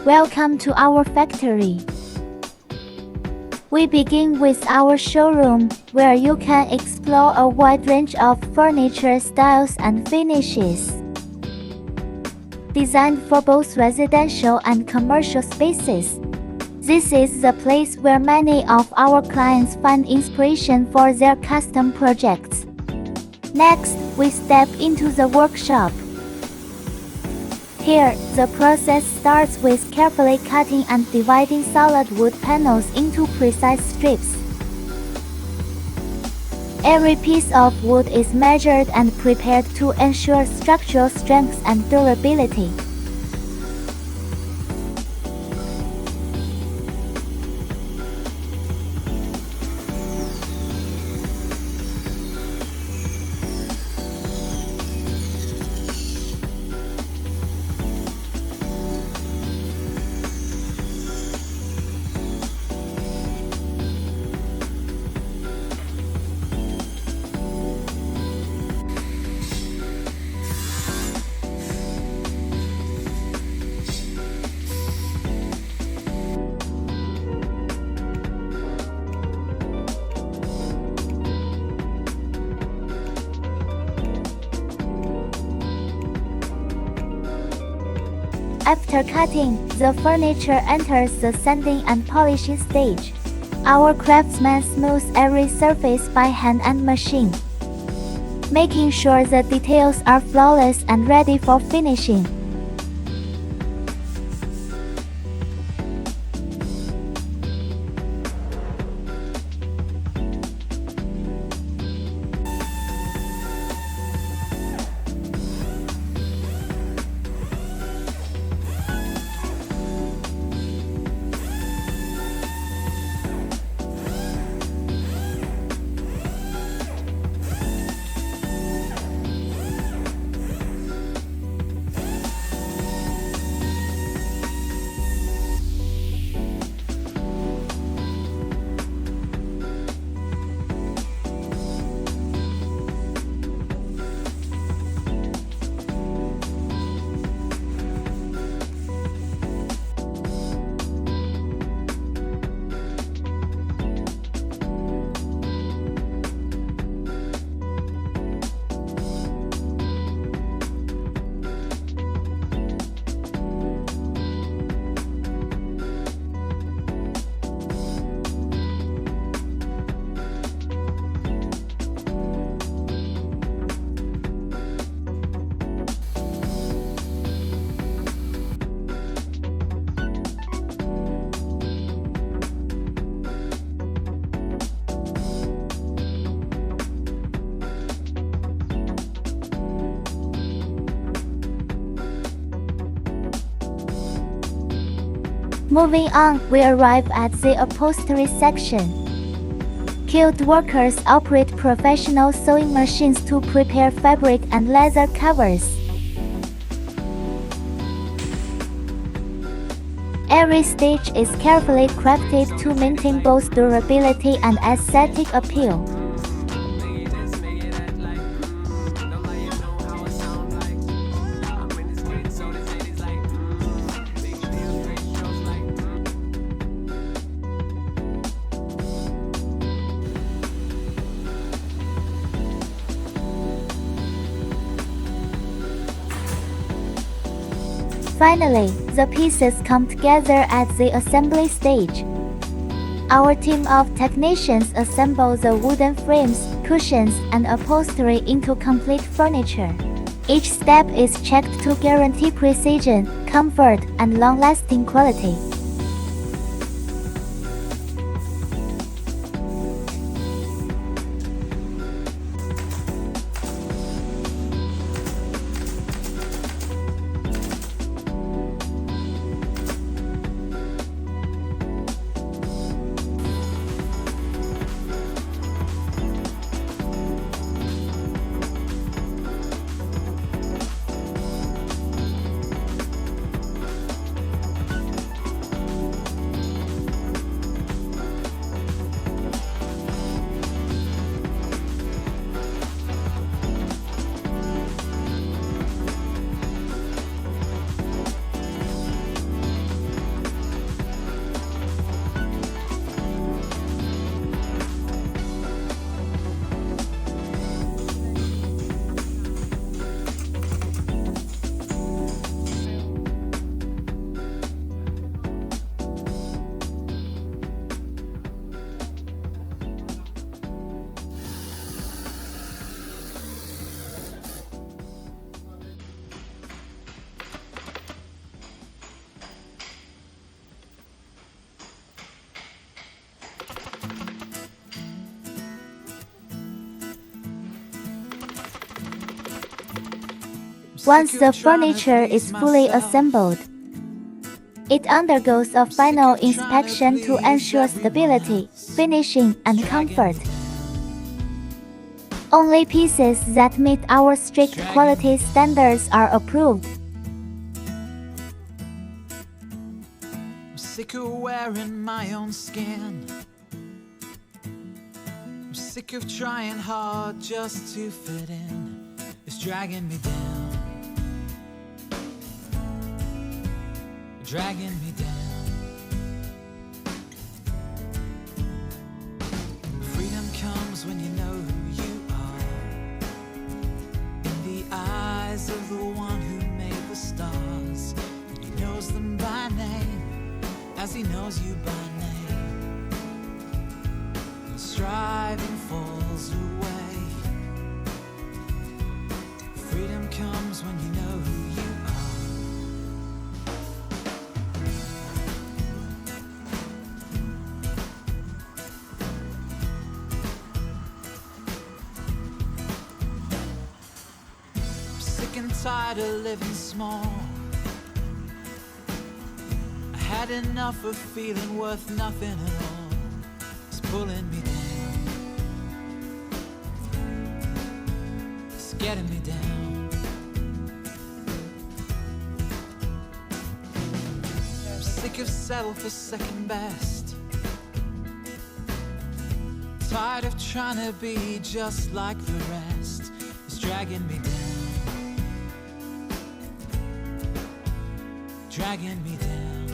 Welcome to our factory. We begin with our showroom, where you can explore a wide range of furniture styles and finishes. Designed for both residential and commercial spaces, this is the place where many of our clients find inspiration for their custom projects. Next, we step into the workshop. Here, the process starts with carefully cutting and dividing solid wood panels into precise strips. Every piece of wood is measured and prepared to ensure structural strength and durability. After cutting, the furniture enters the sanding and polishing stage. Our craftsmen smooth every surface by hand and machine, making sure the details are flawless and ready for finishing. Moving on, we arrive at the upholstery section. Skilled workers operate professional sewing machines to prepare fabric and leather covers. Every stitch is carefully crafted to maintain both durability and aesthetic appeal. Finally, the pieces come together at the assembly stage. Our team of technicians assemble the wooden frames, cushions, and upholstery into complete furniture. Each step is checked to guarantee precision, comfort, and long-lasting quality. Once the furniture is fully assembled, it undergoes a final inspection to ensure stability, finishing, and comfort. Only pieces that meet our strict quality standards are approved. I'm sick of wearing my own skin. I'm sick of trying hard just to fit in. It's dragging me down. Dragging me down. Freedom comes when you know who you are, in the eyes of the one who made the stars, and he knows them by name, as he knows you by name. And striving falls away. Freedom comes when you know who you are. Tired of living small. I had enough of feeling worth nothing at all. It's pulling me down. It's getting me down. I'm sick of settling for second best. Tired of trying to be just like the rest. It's dragging me down. Dragging me down.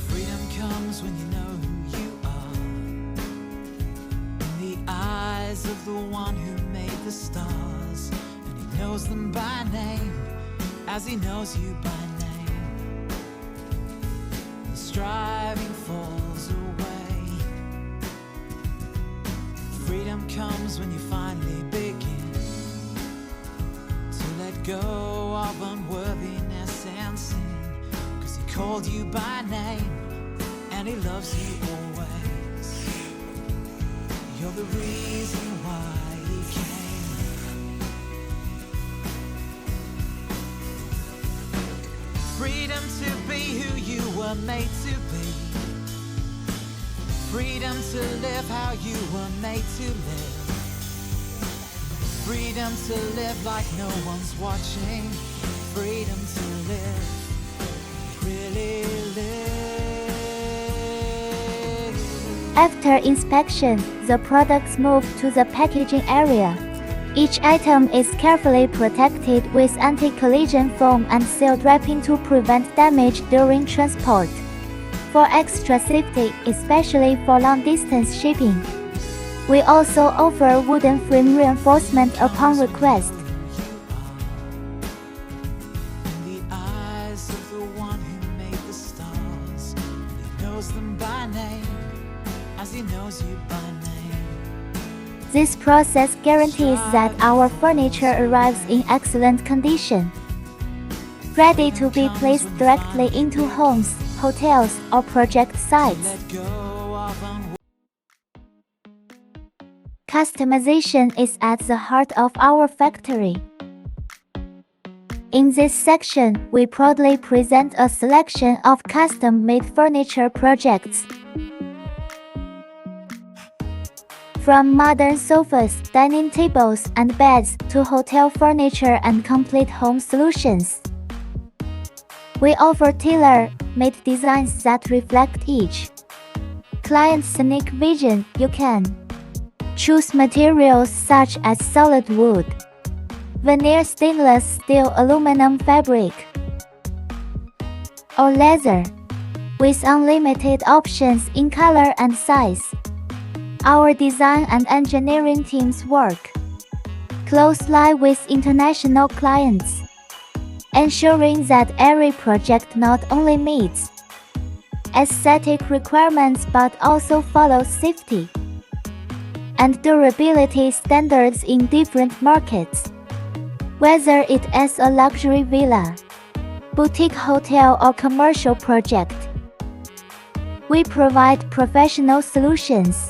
Freedom comes when you know who you are, in the eyes of the one who made the stars, and he knows them by name, as he knows you by name. The striving falls away. Freedom comes when you finally begin let go of unworthiness and sin, 'cause he called you by name and he loves you always. You're the reason why he came. Freedom to be who you were made to be. Freedom to live how you were made to live. Freedom to live like no one's watching. Freedom to live, really live. After inspection, the products move to the packaging area. Each item is carefully protected with anti-collision foam and sealed wrapping to prevent damage during transport. For extra safety, especially for long-distance shipping, we also offer wooden frame reinforcement upon request. In the eyes of the one who made the stars, he knows them by name, as he knows you by name. This process guarantees that our furniture arrives in excellent condition, ready to be placed directly into homes, hotels, or project sites. Customization is at the heart of our factory. In this section, we proudly present a selection of custom-made furniture projects. From modern sofas, dining tables, and beds to hotel furniture and complete home solutions, we offer tailor-made designs that reflect each client's unique vision. You can choose materials such as solid wood, veneer stainless steel aluminum fabric, or leather, with unlimited options in color and size. Our design and engineering teams work closely with international clients, ensuring that every project not only meets aesthetic requirements but also follows safety and durability standards in different markets. Whether it is a luxury villa, boutique hotel, or commercial project, we provide professional solutions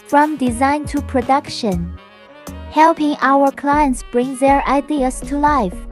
from design to production. helping our clients bring their ideas to life.